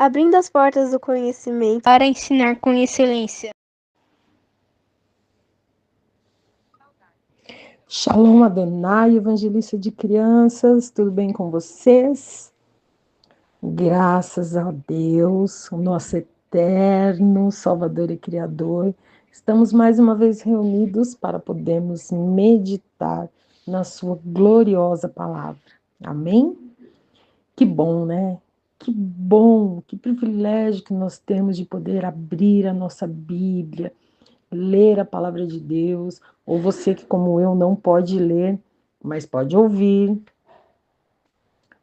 abrindo as portas do conhecimento para ensinar com excelência. Shalom Adonai, evangelista de crianças, tudo bem com vocês? Graças a Deus, o nosso eterno Salvador e Criador, estamos mais uma vez reunidos para podermos meditar na sua gloriosa palavra. Amém? Que bom, né? Que bom, que privilégio que nós temos de poder abrir a nossa Bíblia, ler a palavra de Deus, ou você que, como eu, não pode ler, mas pode ouvir.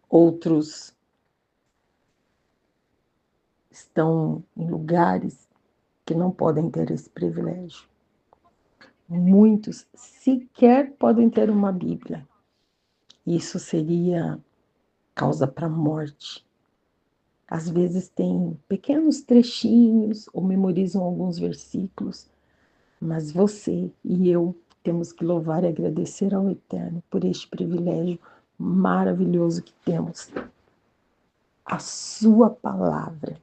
Outros estão em lugares que não podem ter esse privilégio. Muitos sequer podem ter uma Bíblia. Isso seria causa para a morte. Às vezes tem pequenos trechinhos ou memorizam alguns versículos, mas você e eu temos que louvar e agradecer ao Eterno por este privilégio maravilhoso que temos. A sua palavra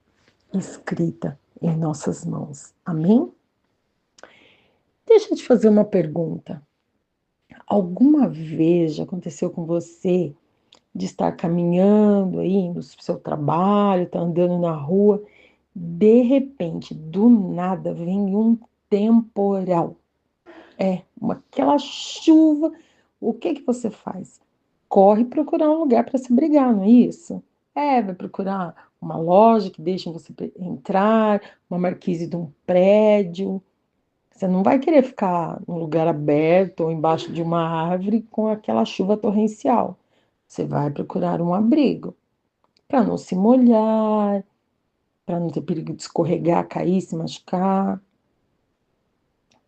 escrita em nossas mãos. Amém? Deixa eu te fazer uma pergunta. Alguma vez já aconteceu com você de estar caminhando aí, indo para o seu trabalho, estar andando na rua, de repente, do nada, vem um temporal. Aquela chuva, o que você faz? Corre procurar um lugar para se abrigar, não é isso? Vai procurar uma loja que deixe você entrar, uma marquise de um prédio. Você não vai querer ficar num lugar aberto ou embaixo de uma árvore com aquela chuva torrencial. Você vai procurar um abrigo para não se molhar, para não ter perigo de escorregar, cair, se machucar.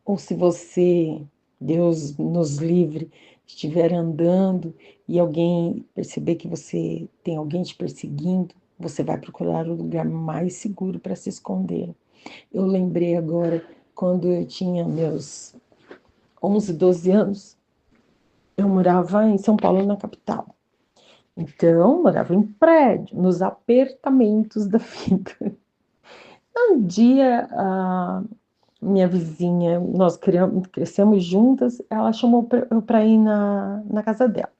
Ou se você, Deus nos livre, estiver andando e alguém perceber que você tem alguém te perseguindo, você vai procurar o lugar mais seguro para se esconder. Eu lembrei agora, quando eu tinha meus 11, 12 anos, eu morava em São Paulo, na capital. Então, morava em prédio, nos apertamentos da vida. Um dia, minha vizinha, nós crescemos juntas, ela chamou para ir na casa dela.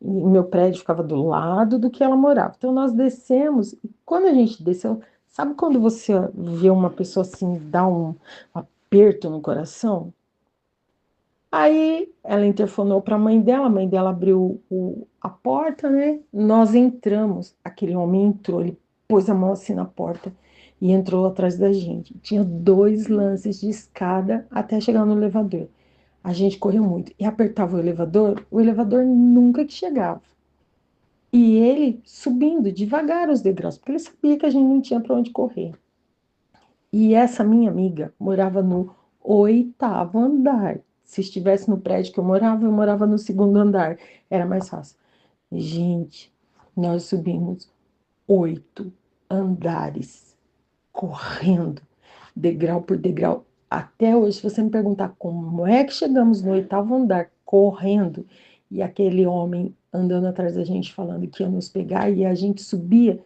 E o meu prédio ficava do lado do que ela morava. Então nós descemos, e quando a gente desceu, sabe quando você vê uma pessoa assim, dá um aperto no coração? Aí ela interfonou para a mãe dela abriu a porta, né? Nós entramos, aquele homem entrou, ele pôs a mão assim na porta e entrou atrás da gente. Tinha 2 lances de escada até chegar no elevador. A gente correu muito e apertava o elevador nunca que chegava. E ele subindo devagar os degraus, porque ele sabia que a gente não tinha para onde correr. E essa minha amiga morava no 8º andar. Se estivesse no prédio que eu morava no 2º andar. Era mais fácil. Gente, nós subimos 8 andares, correndo, degrau por degrau. Até hoje, se você me perguntar como é que chegamos no 8º andar, correndo, e aquele homem andando atrás da gente, falando que ia nos pegar, e a gente subia,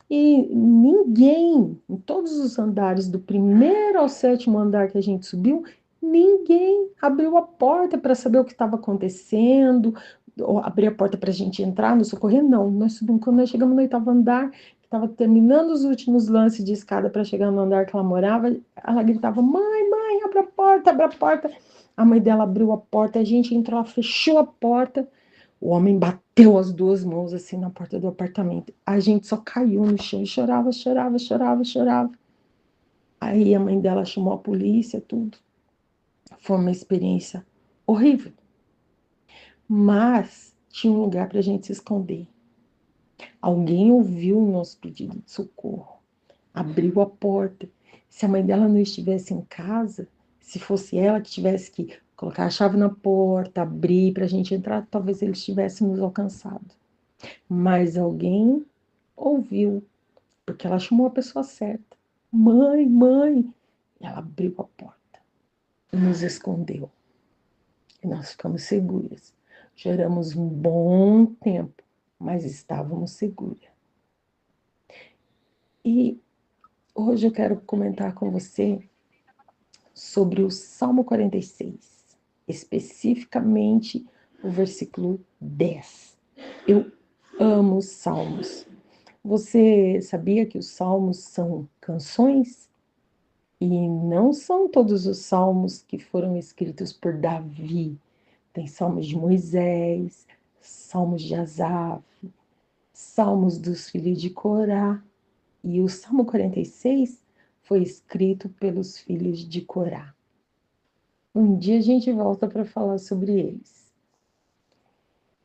e ninguém, em todos os andares, do 1º ao 7º andar que a gente subiu, ninguém abriu a porta para saber o que estava acontecendo, ou abrir a porta para a gente entrar, nos socorrer, não. Nós subimos, quando nós chegamos no 8º andar, que estava terminando os últimos lances de escada para chegar no andar que ela morava, ela gritava, mãe, abre a porta, abre a porta. A mãe dela abriu a porta, a gente entrou, ela fechou a porta, o homem bateu as 2 mãos assim na porta do apartamento. A gente só caiu no chão e chorava. Aí a mãe dela chamou a polícia, tudo. Foi uma experiência horrível. Mas tinha um lugar para a gente se esconder. Alguém ouviu o nosso pedido de socorro, abriu a porta. Se a mãe dela não estivesse em casa, se fosse ela que tivesse que colocar a chave na porta, abrir para a gente entrar, talvez eles tivessem nos alcançado. Mas alguém ouviu, porque ela chamou a pessoa certa. Mãe! E ela abriu a porta e nos escondeu. E nós ficamos seguras. Choramos um bom tempo, mas estávamos seguras. E hoje eu quero comentar com você sobre o Salmo 46, especificamente o versículo 10. Eu amo os salmos. Você sabia que os salmos são canções? E não são todos os salmos que foram escritos por Davi. Tem salmos de Moisés, salmos de Asaf, salmos dos filhos de Corá. E o Salmo 46 foi escrito pelos filhos de Corá. Um dia a gente volta para falar sobre eles.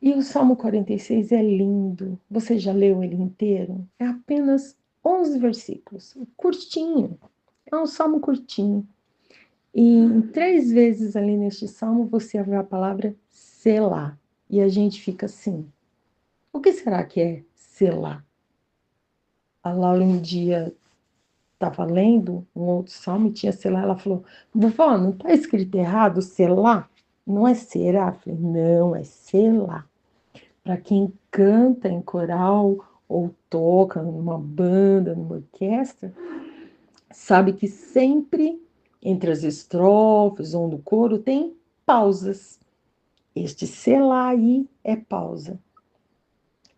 E o Salmo 46 é lindo. Você já leu ele inteiro? É apenas 11 versículos, curtinho. É um salmo curtinho. E 3 vezes ali neste salmo você vê a palavra Selá. E a gente fica assim, o que será que é Selá? A Laura um dia estava lendo um outro salmo e tinha Selá, ela falou, vovó, não está escrito errado Selá? Não é será? Eu falei, não, é Selá. Para quem canta em coral ou toca numa banda, numa orquestra, sabe que sempre entre as estrofes ou no coro tem pausas. Este selá aí é pausa.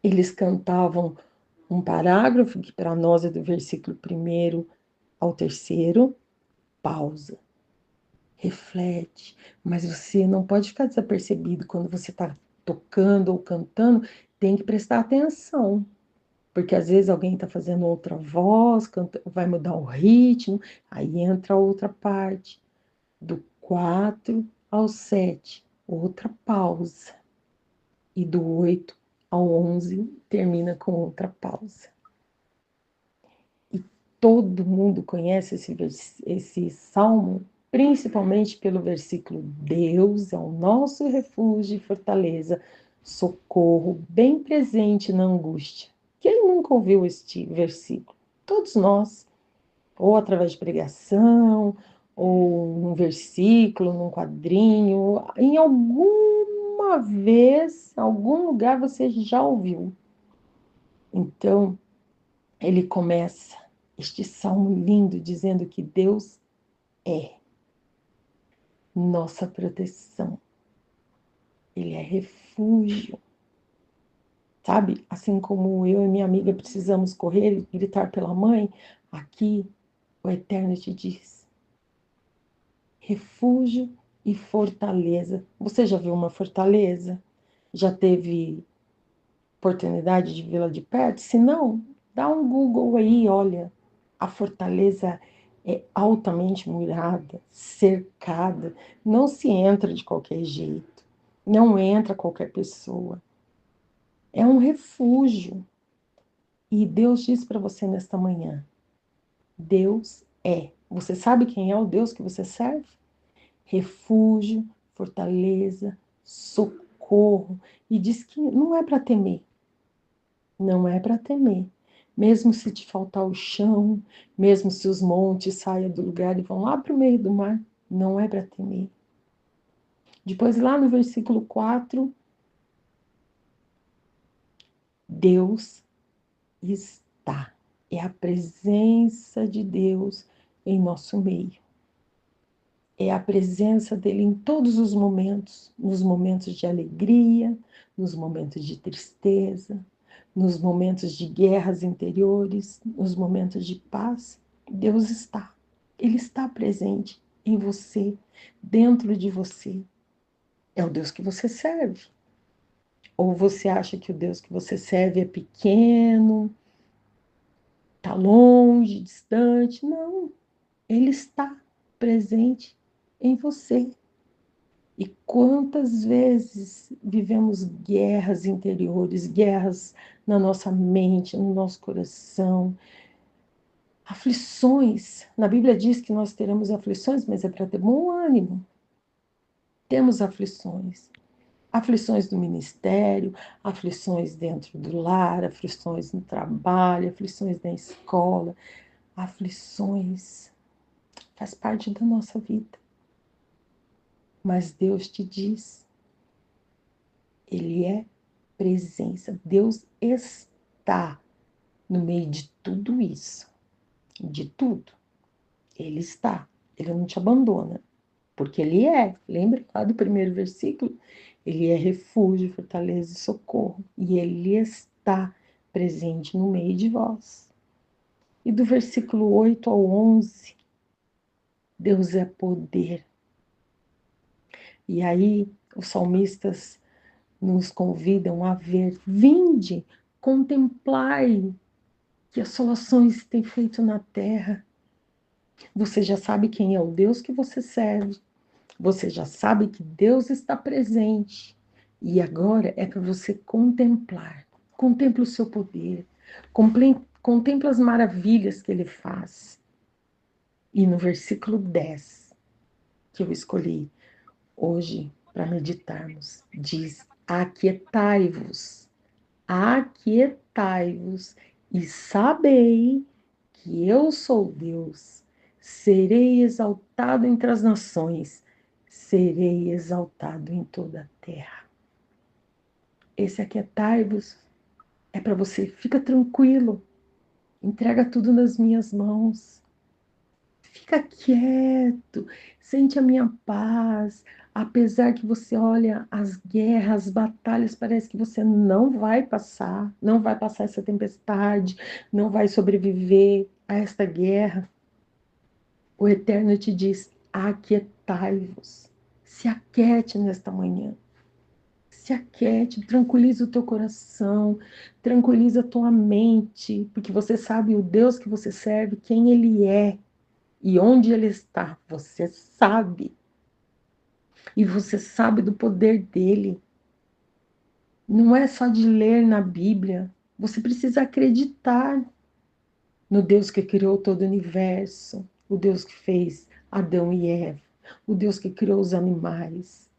Eles cantavam um parágrafo que para nós é do versículo 1º ao 3º, pausa. Reflete, mas você não pode ficar desapercebido quando você está tocando ou cantando, tem que prestar atenção. Porque às vezes alguém está fazendo outra voz, vai mudar o ritmo, aí entra outra parte. Do 4 ao 7, outra pausa. E do 8 ao 11 termina com outra pausa. E todo mundo conhece esse salmo, principalmente pelo versículo: Deus é o nosso refúgio e fortaleza, socorro bem presente na angústia. Quem nunca ouviu este versículo? Todos nós, ou através de pregação, ou num versículo, num quadrinho, em alguma vez, em algum lugar você já ouviu. Então, ele começa este salmo lindo dizendo que Deus é nossa proteção. Ele é refúgio. Sabe? Assim como eu e minha amiga precisamos correr e gritar pela mãe, aqui o Eterno te diz: refúgio e fortaleza. Você já viu uma fortaleza? Já teve oportunidade de vê-la de perto? Se não, dá um Google aí, olha. A fortaleza é altamente murada, cercada. Não se entra de qualquer jeito. Não entra qualquer pessoa. É um refúgio. E Deus diz para você nesta manhã: Deus é. Você sabe quem é o Deus que você serve? Refúgio, fortaleza, socorro. E diz que não é para temer. Não é para temer. Mesmo se te faltar o chão, mesmo se os montes saiam do lugar e vão lá para o meio do mar, não é para temer. Depois, lá no versículo 4, Deus está. É a presença de Deus em nosso meio. É a presença dele em todos os momentos, nos momentos de alegria, nos momentos de tristeza, nos momentos de guerras interiores, nos momentos de paz. Deus está. Ele está presente em você, dentro de você. É o Deus que você serve. Ou você acha que o Deus que você serve é pequeno, está longe, distante? Não, ele está presente em você. E quantas vezes vivemos guerras interiores, guerras na nossa mente, no nosso coração, aflições. Na Bíblia diz que nós teremos aflições, mas é para ter bom ânimo. Temos aflições. Aflições do ministério, aflições dentro do lar, aflições no trabalho, aflições na escola, aflições. Faz parte da nossa vida. Mas Deus te diz, Ele é presença. Deus está no meio de tudo isso. de tudo. Ele está, ele não te abandona, porque ele é, lembra lá do primeiro versículo? Ele é refúgio, fortaleza e socorro, e ele está presente no meio de vós. E do versículo 8 ao 11, Deus é poder. E aí os salmistas nos convidam a ver, vinde, contemplai que assolações tem feito na terra. Você já sabe quem é o Deus que você serve. Você já sabe que Deus está presente. E agora é para você contemplar. Contempla o seu poder. Contempla as maravilhas que ele faz. E no versículo 10, que eu escolhi hoje para meditarmos, diz: aquietai-vos e sabei que eu sou Deus. Serei exaltado entre as nações, serei exaltado em toda a terra. Esse aquietai-vos é para você, fica tranquilo, entrega tudo nas minhas mãos. Fica quieto, sente a minha paz. Apesar que você olha as guerras, as batalhas, parece que você não vai passar, não vai passar essa tempestade, não vai sobreviver a esta guerra. O Eterno te diz: aquietai-vos, se aquiete nesta manhã. Se aquiete, tranquiliza o teu coração, tranquiliza a tua mente, porque você sabe o Deus que você serve, quem Ele é. E onde ele está, você sabe. E você sabe do poder dele. Não é só de ler na Bíblia. Você precisa acreditar no Deus que criou todo o universo, o Deus que fez Adão e Eva, o Deus que criou os animais,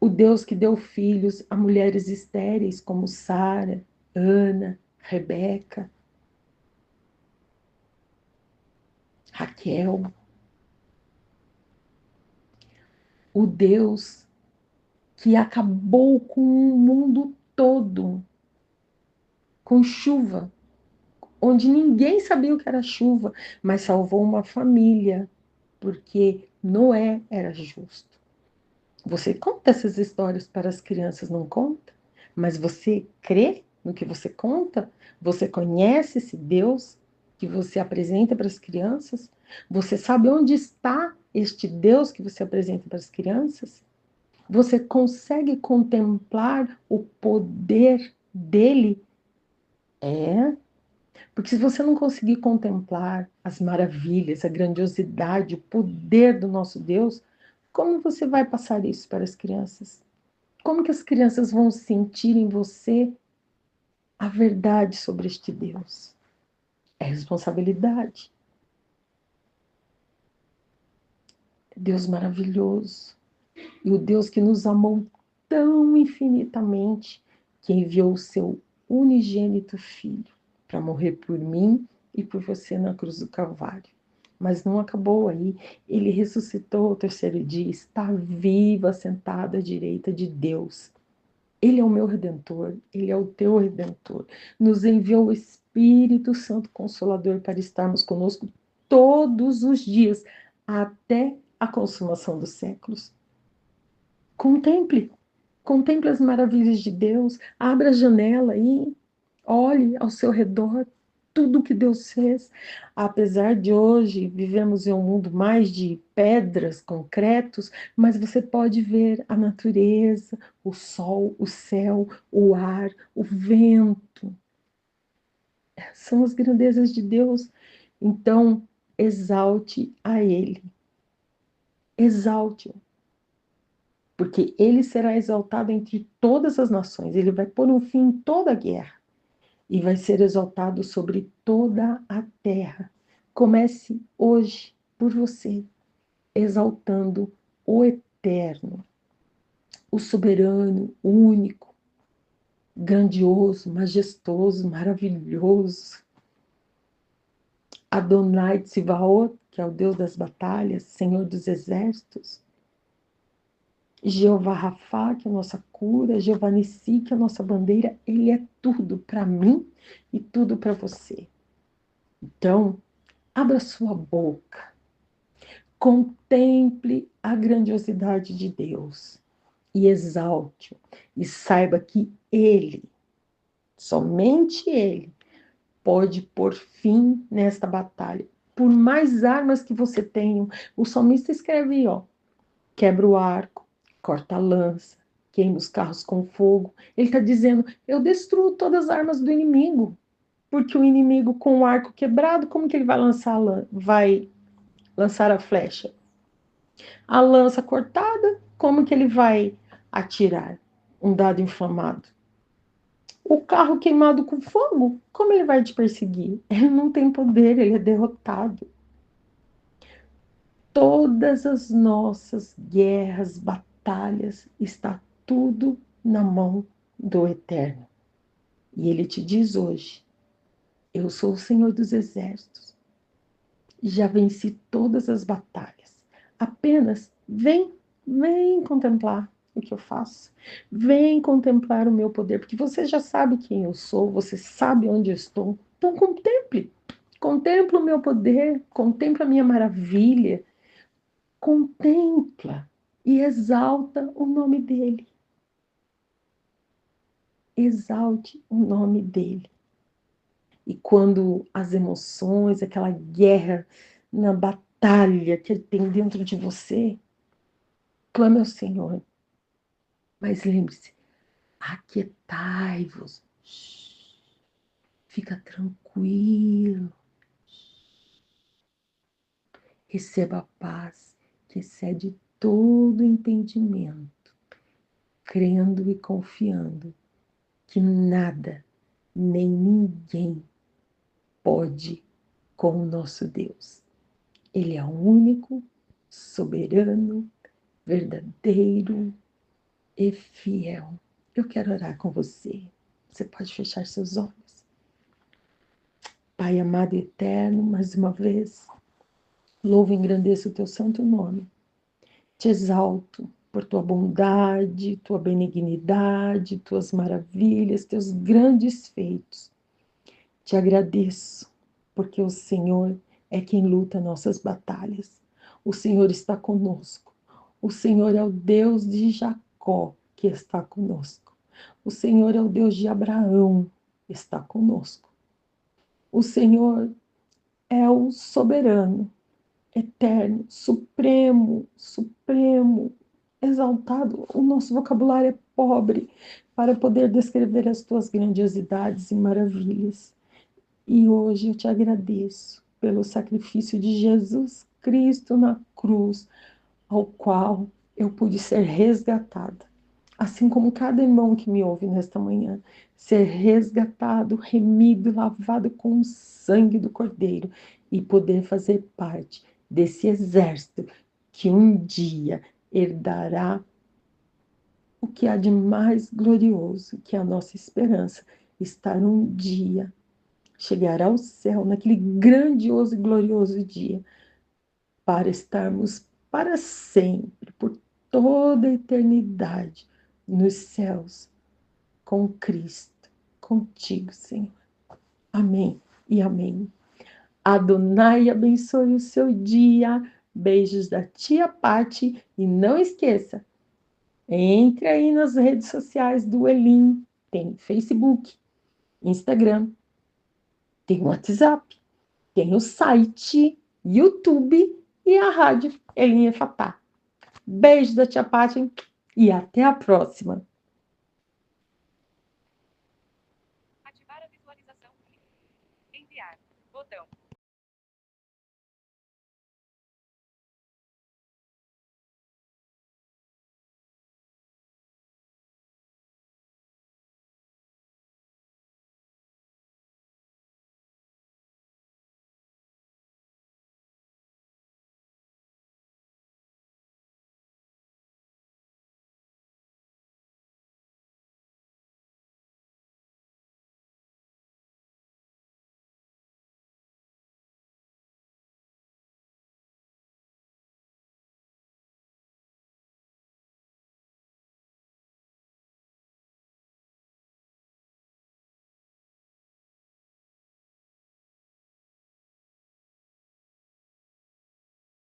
o Deus que deu filhos a mulheres estéreis como Sara, Ana, Rebeca, Raquel, o Deus que acabou com o mundo todo, com chuva, onde ninguém sabia o que era chuva, mas salvou uma família, porque Noé era justo. Você conta essas histórias para as crianças, não conta? Mas você crê no que você conta? Você conhece esse Deus que você apresenta para as crianças? Você sabe onde está este Deus que você apresenta para as crianças? Você consegue contemplar o poder dele? É, porque se você não conseguir contemplar as maravilhas, a grandiosidade, o poder do nosso Deus, como você vai passar isso para as crianças? Como que as crianças vão sentir em você a verdade sobre este Deus? É responsabilidade. Deus maravilhoso. E o Deus que nos amou tão infinitamente que enviou o seu unigênito Filho para morrer por mim e por você na cruz do Calvário. Mas não acabou aí. Ele ressuscitou ao terceiro dia, está vivo, assentado à direita de Deus. Ele é o meu Redentor, ele é o teu Redentor. Nos enviou o Espírito Santo Consolador para estarmos conosco todos os dias, até a consumação dos séculos. Contemple, contemple as maravilhas de Deus, abra a janela e olhe ao seu redor tudo que Deus fez. Apesar de hoje vivemos em um mundo mais de pedras, concretos, mas você pode ver a natureza, o sol, o céu, o ar, o vento. São as grandezas de Deus. Então, exalte a Ele. Exalte-o. Porque ele será exaltado entre todas as nações, ele vai pôr um fim em toda a guerra e vai ser exaltado sobre toda a terra. Comece hoje por você, exaltando o eterno, o soberano, o único, grandioso, majestoso, maravilhoso. Adonai Tzivaot, que é o Deus das batalhas, Senhor dos exércitos. Jeová Rafá, que é a nossa cura, Jeová Nissi, que é a nossa bandeira, ele é tudo para mim e tudo para você. Então, abra sua boca, contemple a grandiosidade de Deus e exalte-o, e saiba que Ele, somente Ele, pode pôr fim nesta batalha. Por mais armas que você tenha, o salmista escreve aí, ó, quebra o arco, corta a lança, queima os carros com fogo. Ele está dizendo, eu destruo todas as armas do inimigo, porque o inimigo com o arco quebrado, como que ele vai lançar a flecha? A lança cortada, como que ele vai atirar um dado inflamado? O carro queimado com fogo, como ele vai te perseguir? Ele não tem poder, ele é derrotado. Todas as nossas guerras, batalhas, está tudo na mão do Eterno. E ele te diz hoje: eu sou o Senhor dos Exércitos, já venci todas as batalhas. Apenas vem contemplar o que eu faço. Vem contemplar o meu poder, porque você já sabe quem eu sou, você sabe onde eu estou. Então contemple. Contempla o meu poder, contempla a minha maravilha, contempla e exalta o nome dele. Exalte o nome dele. E quando as emoções, aquela guerra na batalha que tem dentro de você, clame ao Senhor. Mas lembre-se, aquietai-vos. Fica tranquilo. Receba a paz que excede todo entendimento, crendo e confiando que nada, nem ninguém pode com o nosso Deus. Ele é o único, soberano, verdadeiro e fiel. Eu quero orar com você. Você pode fechar seus olhos. Pai amado e eterno, mais uma vez, louvo e engrandeço o teu santo nome. Te exalto por tua bondade, tua benignidade, tuas maravilhas, teus grandes feitos. Te agradeço, porque o Senhor é quem luta nossas batalhas. O Senhor está conosco. O Senhor é o Deus de Jacó que está conosco. O Senhor é o Deus de Abraão, está conosco. O Senhor é o soberano, eterno, supremo, supremo, exaltado. O nosso vocabulário é pobre para poder descrever as tuas grandiosidades e maravilhas. E hoje eu te agradeço pelo sacrifício de Jesus Cristo na cruz, ao qual eu pude ser resgatada. Assim como cada irmão que me ouve nesta manhã, ser resgatado, remido, lavado com o sangue do Cordeiro e poder fazer parte desse exército que um dia herdará o que há de mais glorioso, que é a nossa esperança, estar um dia, chegar ao céu, naquele grandioso e glorioso dia, para estarmos para sempre, por toda a eternidade, nos céus, com Cristo, contigo, Senhor. Amém e amém. Adonai abençoe o seu dia. Beijos da tia Pati. E não esqueça, entre aí nas redes sociais do Elim. Tem Facebook, Instagram, tem WhatsApp, tem o site, YouTube e a rádio Elim Efatá. Beijo da tia Pati e até a próxima. Ativar a visualização. Enviar. Botão.